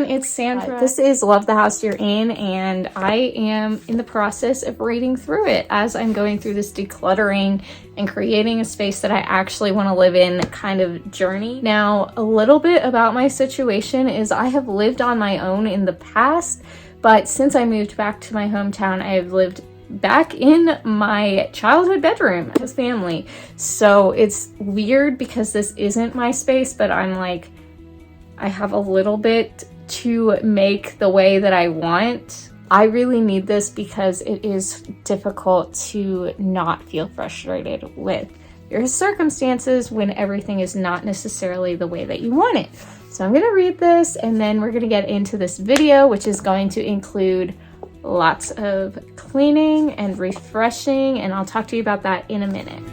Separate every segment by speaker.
Speaker 1: it's Sandra. This is Love the House You're In, and I am in the process of reading through it as I'm going through this decluttering and creating a space that I actually want to live in kind of journey. Now, a little bit about my situation is I have lived on my own in the past, but since I moved back to my hometown, I have lived back in my childhood bedroom with family. So it's weird because this isn't my space, but I'm like, I have a little bit to make the way that I want. I really need this because it is difficult to not feel frustrated with your circumstances when everything is not necessarily the way that you want it. So I'm gonna read this and then we're gonna get into this video, which is going to include lots of cleaning and refreshing, and I'll talk to you about that in a minute.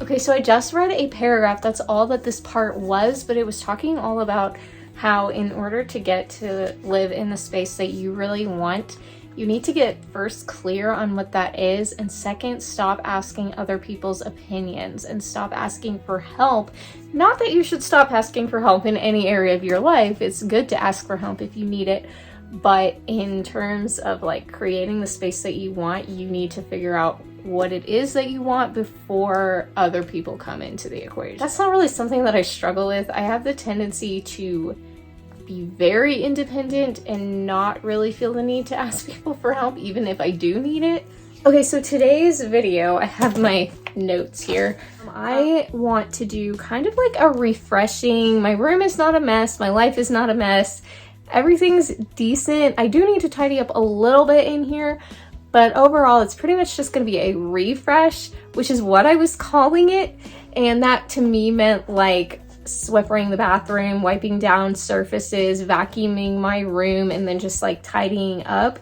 Speaker 1: Okay, so I just read a paragraph. That's all that this part was, but it was talking all about how in order to get to live in the space that you really want, you need to get first clear on what that is, and second, stop asking other people's opinions and stop asking for help. Not that you should stop asking for help in any area of your life. It's good to ask for help if you need it. But in terms of like creating the space that you want, you need to figure out what it is that you want before other people come into the equation. That's not really something that I struggle with. I have the tendency to be very independent and not really feel the need to ask people for help, even if I do need it. Okay, so today's video, I have my notes here. I want to do kind of like a refreshing, my room is not a mess, my life is not a mess. Everything's decent. I do need to tidy up a little bit in here, but overall it's pretty much just going to be a refresh, which is what I was calling it. And that to me meant like sweeping the bathroom, wiping down surfaces, vacuuming my room, and then just like tidying up.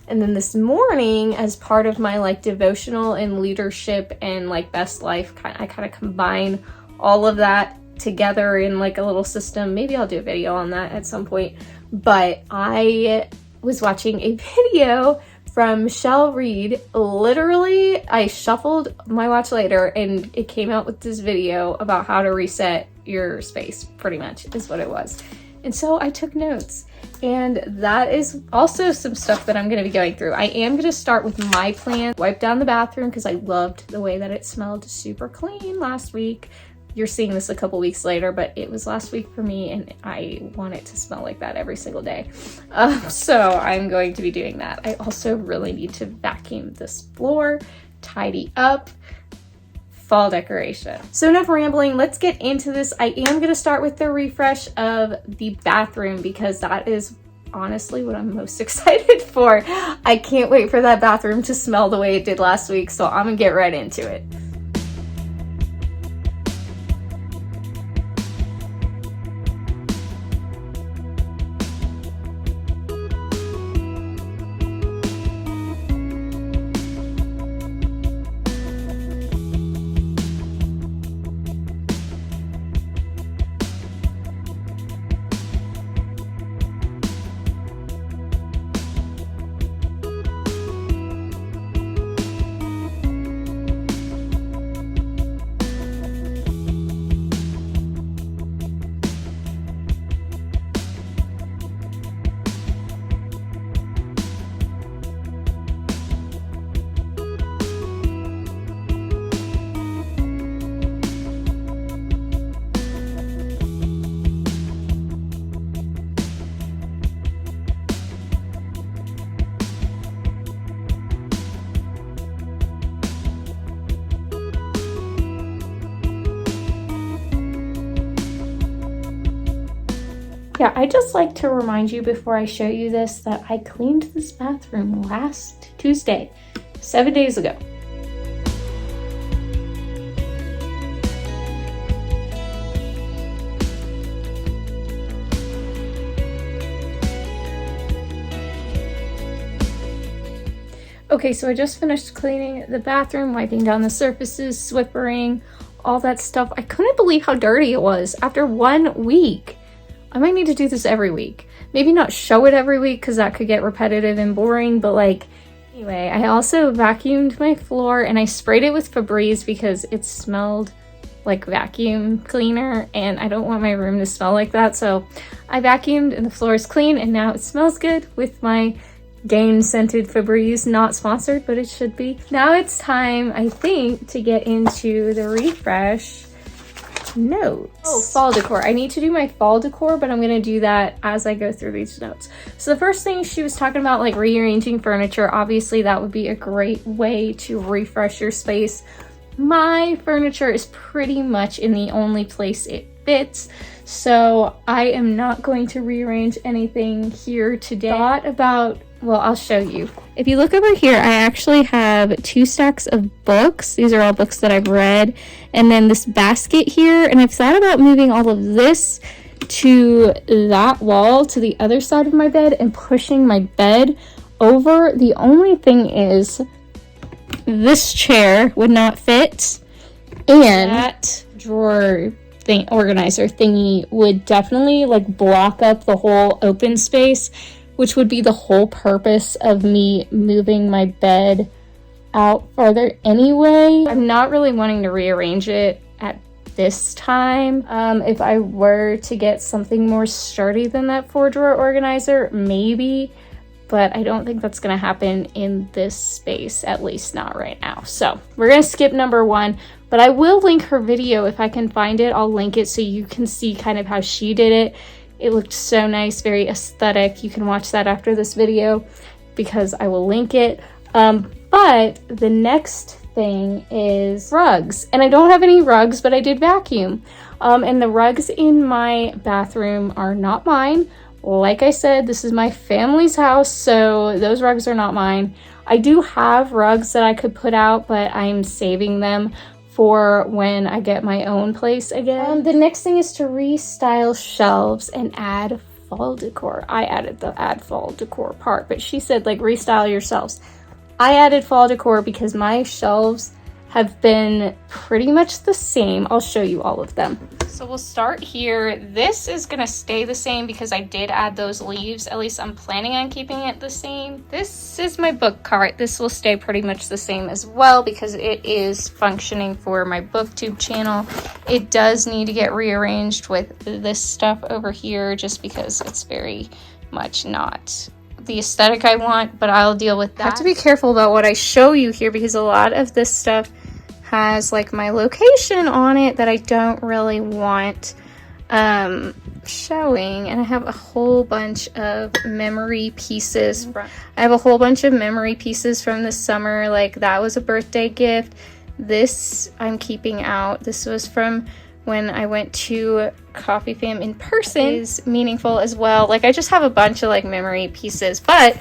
Speaker 1: And then this morning, as part of my like devotional and leadership and like best life, I kind of combine all of that together in like a little system. Maybe I'll do a video on that at some point. But I was watching a video from Michelle Reed. Literally, I shuffled my watch later and it came out with this video about how to reset your space, pretty much is what it was. And so I took notes, and that is also some stuff that I'm going to be going through. I am going to start with my plan. Wipe down the bathroom because I loved the way that it smelled super clean last week. You're seeing this a couple weeks later, but it was last week for me and I want it to smell like that every single day. So I'm going to be doing that. I also really need to vacuum this floor, tidy up, fall decoration. So enough rambling, let's get into this. I am gonna start with the refresh of the bathroom because that is honestly what I'm most excited for. I can't wait for that bathroom to smell the way it did last week, so I'm gonna get right into it. Yeah, I just like to remind you before I show you this that I cleaned this bathroom last Tuesday, 7 days ago. Okay, so I just finished cleaning the bathroom, wiping down the surfaces, swippering, all that stuff. I couldn't believe how dirty it was after 1 week. I might need to do this every week. Maybe not show it every week because that could get repetitive and boring, but like, anyway, I also vacuumed my floor and I sprayed it with Febreze because it smelled like vacuum cleaner, and I don't want my room to smell like that, so I vacuumed and the floor is clean, and now it smells good with my Gain scented Febreze. Not sponsored, but it should be. Now it's time, I think, to get into the refresh notes. Oh, fall decor. I need to do my fall decor, but I'm gonna do that as I go through these notes. So the first thing she was talking about, like rearranging furniture. Obviously that would be a great way to refresh your space. My furniture is pretty much in the only place it fits, so I am not going to rearrange anything here today. Thought about, well, I'll show you. If you look over here, I actually have 2 stacks of books. These are all books that I've read. And then this basket here, and I've thought about moving all of this to that wall, to the other side of my bed, and pushing my bed over. The only thing is, this chair would not fit, and that drawer thing, organizer thingy, would definitely like block up the whole open space, which would be the whole purpose of me moving my bed out farther anyway. I'm not really wanting to rearrange it at this time. If I were to get something more sturdy than that 4-drawer organizer, maybe, but I don't think that's gonna happen in this space, at least not right now. So we're gonna skip number 1, but I will link her video if I can find it. I'll link it so you can see kind of how she did it. It looked so nice, very aesthetic. You can watch that after this video because I will link it. But the next thing is rugs. And I don't have any rugs, but I did vacuum. And the rugs in my bathroom are not mine. Like I said, this is my family's house, so those rugs are not mine. I do have rugs that I could put out, but I'm saving them for when I get my own place again. The next thing is to restyle shelves and add fall decor. I added the add fall decor part, but she said like restyle your shelves. I added fall decor because my shelves have been pretty much the same. I'll show you all of them. So we'll start here. This is gonna stay the same because I did add those leaves. At least I'm planning on keeping it the same. This is my book cart. This will stay pretty much the same as well because it is functioning for my Booktube channel. It does need to get rearranged with this stuff over here just because it's very much not the aesthetic I want, but I'll deal with that. I have to be careful about what I show you here because a lot of this stuff has like my location on it that I don't really want showing. And I have a whole bunch of memory pieces. I have a whole bunch of memory pieces from the summer. Like that was a birthday gift. This I'm keeping out. This was from when I went to Coffee Fam in person. Is meaningful as well. Like I just have a bunch of like memory pieces, but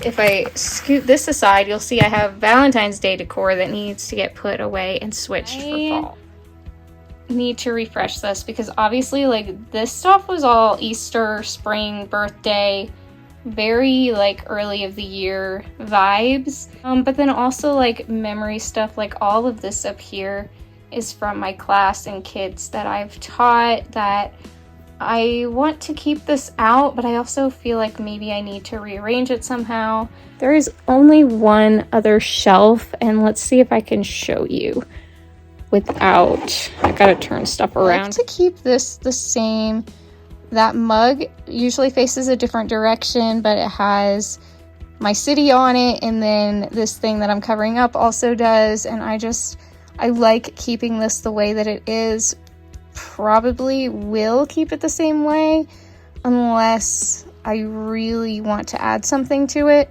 Speaker 1: if I scoot this aside, you'll see I have Valentine's Day decor that needs to get put away and switched for fall. Need to refresh this because obviously like this stuff was all Easter, spring, birthday, very like early of the year vibes. But then also like memory stuff, like all of this up here is from my class and kids that I've taught that I want to keep this out, but I also feel like maybe I need to rearrange it somehow. There is only one other shelf, and let's see if I can show you without, I gotta turn stuff around. I like to keep this the same. That mug usually faces a different direction, but it has my city on it, and then this thing that I'm covering up also does, and I like keeping this the way that it is. Probably will keep it the same way unless I really want to add something to it,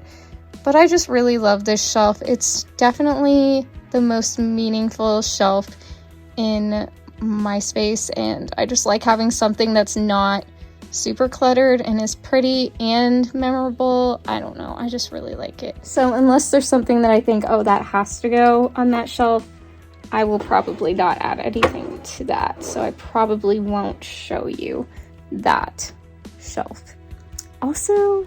Speaker 1: but I just really love this shelf. It's definitely the most meaningful shelf in my space, and I just like having something that's not super cluttered and is pretty and memorable. I don't know, I just really like it. So unless there's something that I think, oh, that has to go on that shelf, I will probably not add anything to that. So I probably won't show you that shelf. Also,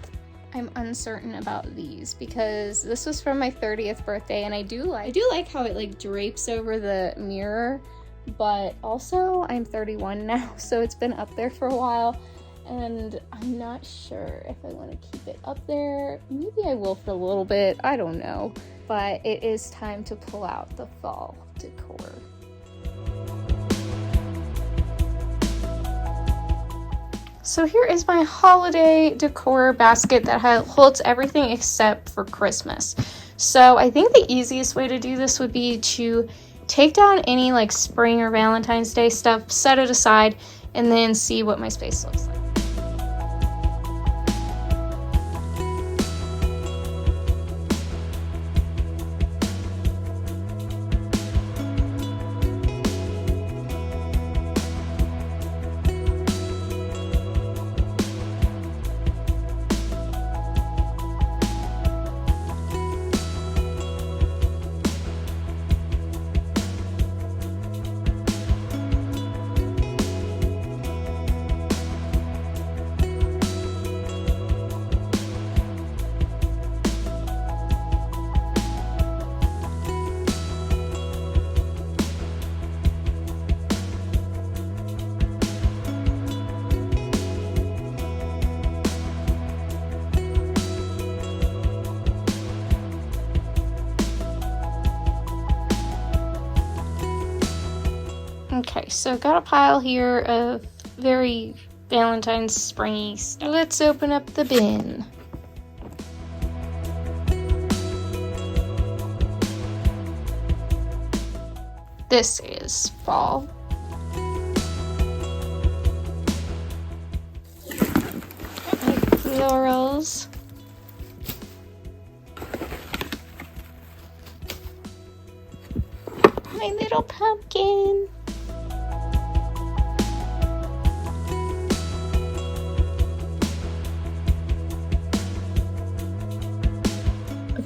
Speaker 1: I'm uncertain about these because this was from my 30th birthday, and I do like how it like drapes over the mirror, but also I'm 31 now, so it's been up there for a while, and I'm not sure if I want to keep it up there. Maybe I will for a little bit, I don't know, but it is time to pull out the fall decor. So here is my holiday decor basket that holds everything except for Christmas. So I think the easiest way to do this would be to take down any like spring or Valentine's Day stuff, set it aside, and then see what my space looks like. Okay, so got a pile here of very Valentine's springy stuff. Let's open up the bin. This is fall. Florals. My little pumpkin.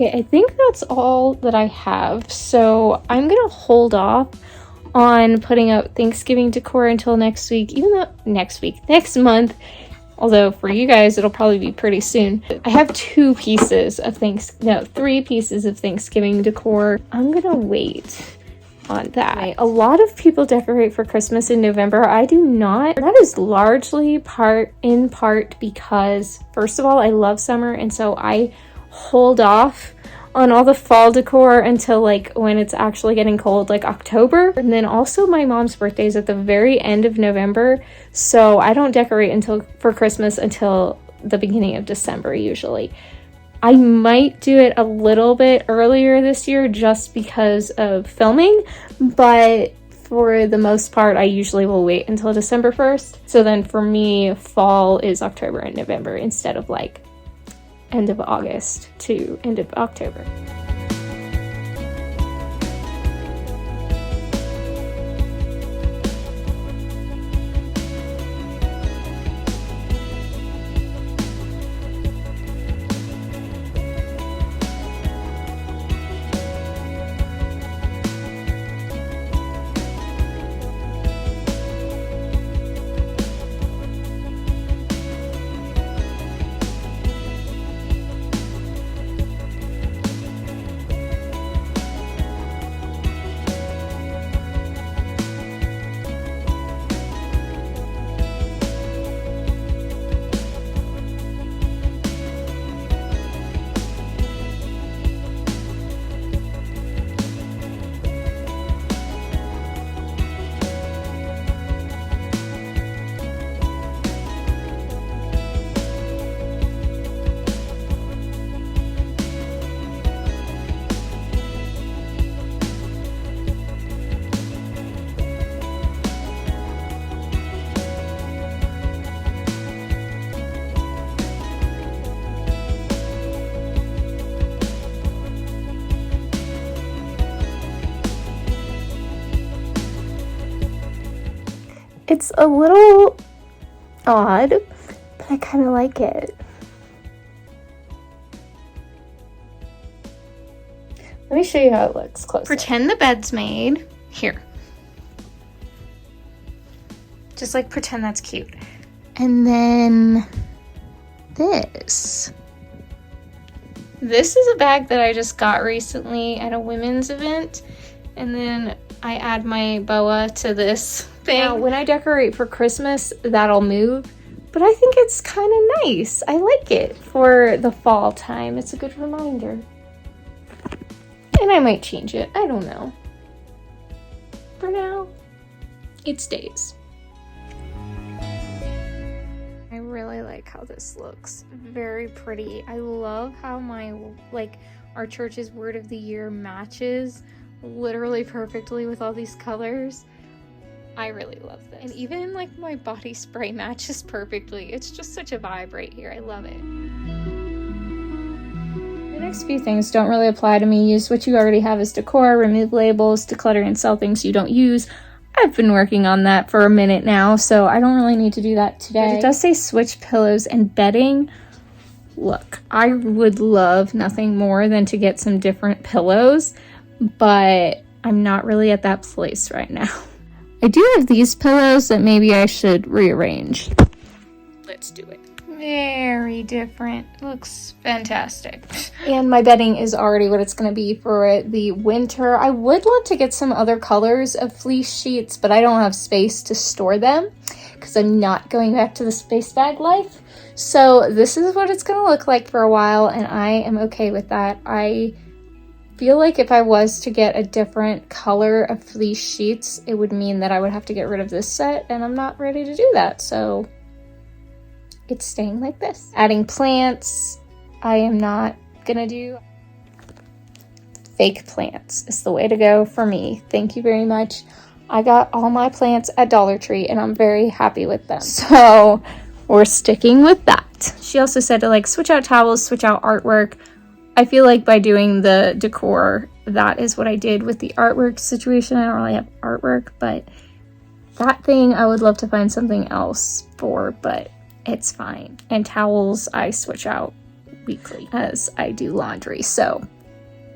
Speaker 1: Okay, I think that's all that I have, so I'm gonna hold off on putting up Thanksgiving decor until next week, next month, although for you guys it'll probably be pretty soon. I have three pieces of Thanksgiving decor. I'm gonna wait on that. A lot of people decorate for Christmas in November. I do not. That is largely in part because, first of all, I love summer, and so I hold off on all the fall decor until like when it's actually getting cold, like October. And then also my mom's birthday is at the very end of November, so I don't decorate for Christmas until the beginning of December usually. I might do it a little bit earlier this year just because of filming, but for the most part I usually will wait until December 1st. So then for me, fall is October and November instead of like end of August to end of October. It's a little odd, but I kind of like it. Let me show you how it looks close. Pretend the bed's made. Here. Just like pretend that's cute. And then this. This is a bag that I just got recently at a women's event. And then I add my boa to this thing. Now, when I decorate for Christmas, that'll move. But I think it's kind of nice. I like it for the fall time. It's a good reminder. And I might change it. I don't know. For now, it stays. I like how this looks. Very pretty. I love how our church's word of the year matches literally perfectly with all these colors. I really love this. And even like my body spray matches perfectly. It's just such a vibe right here. I love it. The next few things don't really apply to me. Use what you already have as decor, remove labels, declutter and sell things you don't use. I've been working on that for a minute now, so I don't really need to do that today. But it does say switch pillows and bedding. Look, I would love nothing more than to get some different pillows, but I'm not really at that place right now. I do have these pillows that maybe I should rearrange. Let's do it. Very different. Looks fantastic. And my bedding is already what it's going to be for the winter. I would love to get some other colors of fleece sheets, but I don't have space to store them because I'm not going back to the space bag life. So this is what it's going to look like for a while, and I am okay with that. I feel like if I was to get a different color of fleece sheets, it would mean that I would have to get rid of this set, and I'm not ready to do that. So it's staying like this. Adding plants, I am not gonna do. Fake plants is the way to go for me. Thank you very much. I got all my plants at Dollar Tree and I'm very happy with them. So we're sticking with that. She also said to like switch out towels, switch out artwork. I feel like by doing the decor, that is what I did with the artwork situation. I don't really have artwork, but that thing I would love to find something else for, but it's fine. And towels I switch out weekly as I do laundry. So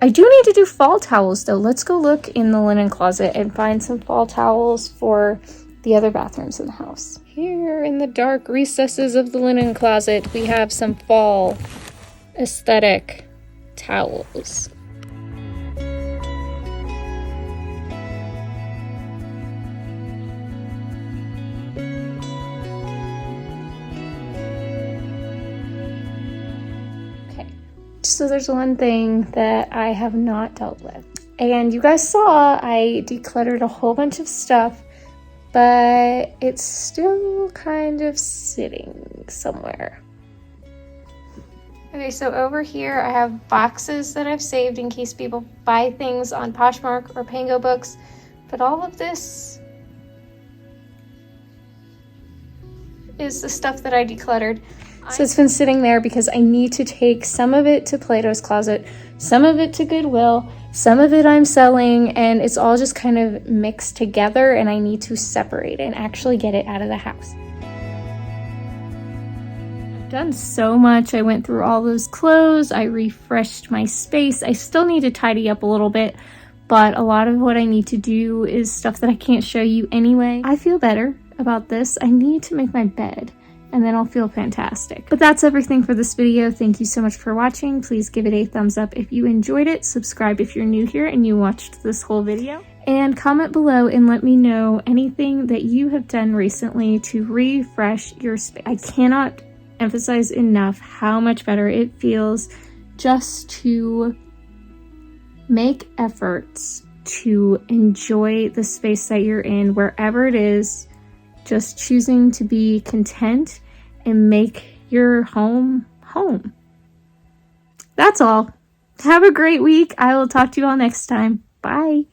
Speaker 1: I do need to do fall towels though. Let's go look in the linen closet and find some fall towels for the other bathrooms in the house. Here in the dark recesses of the linen closet, we have some fall aesthetic towels. So there's one thing that I have not dealt with. And you guys saw I decluttered a whole bunch of stuff, but it's still kind of sitting somewhere. Okay, so over here I have boxes that I've saved in case people buy things on Poshmark or Pango Books, but all of this is the stuff that I decluttered. So it's been sitting there because I need to take some of it to Plato's Closet, some of it to Goodwill, some of it I'm selling, and it's all just kind of mixed together and I need to separate it and actually get it out of the house. I've done so much. I went through all those clothes, I refreshed my space. I still need to tidy up a little bit, but a lot of what I need to do is stuff that I can't show you anyway. I feel better about this. I need to make my bed, and then I'll feel fantastic. But that's everything for this video. Thank you so much for watching. Please give it a thumbs up if you enjoyed it. Subscribe if you're new here and you watched this whole video. And comment below and let me know anything that you have done recently to refresh your space. I cannot emphasize enough how much better it feels just to make efforts to enjoy the space that you're in, wherever it is. Just choosing to be content and make your home home. That's all. Have a great week. I will talk to you all next time. Bye.